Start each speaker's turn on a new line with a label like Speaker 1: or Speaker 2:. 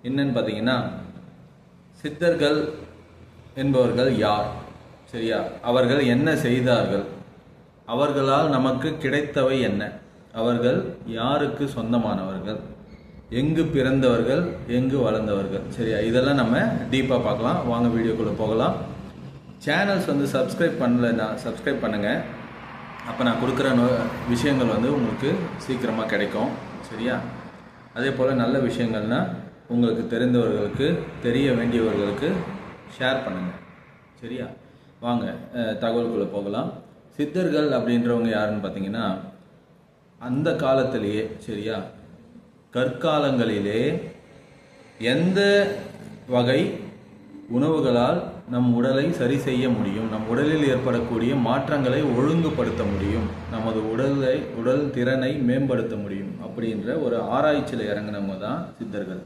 Speaker 1: என்னன்னு பார்த்தீங்கன்னா, சித்தர்கள் என்பவர்கள் யார்? சரியா? அவர்கள் என்ன செய்தார்கள்? அவர்களால் நமக்கு கிடைத்தவை என்ன? அவர்கள் யாருக்கு சொந்தமானவர்கள்? எங்கு பிறந்தவர்கள்? எங்கு வளர்ந்தவர்கள்? சரியா? இதெல்லாம் நம்ம டீப்பாக பார்க்கலாம். வாங்க வீடியோக்குள்ளே போகலாம். சேனல்ஸ் சப்ஸ்கிரைப் பண்ணலைன்னா சப்ஸ்கிரைப் பண்ணுங்கள். அப்போ நான் கொடுக்குற விஷயங்கள் உங்களுக்கு சீக்கிரமாக கிடைக்கும். சரியா? அதே போல் நல்ல விஷயங்கள்னால் உங்களுக்கு தெரிந்தவர்களுக்கு, தெரிய வேண்டியவர்களுக்கு ஷேர் பண்ணுங்கள். சரியா? வாங்க தகவலுக்குள்ளே போகலாம். சித்தர்கள் அப்படின்றவங்க யாருன்னு பார்த்தீங்கன்னா, அந்த காலத்திலேயே, சரியா, கற்காலங்களிலே எந்த வகை உணவுகளால் நம் உடலை சரி செய்ய முடியும், நம் உடலில் ஏற்படக்கூடிய மாற்றங்களை ஒழுங்குபடுத்த முடியும், நமது உடல் திறனை மேம்படுத்த முடியும் அப்படின்ற ஒரு ஆராய்ச்சியில் இறங்கினவங்க தான் சித்தர்கள்.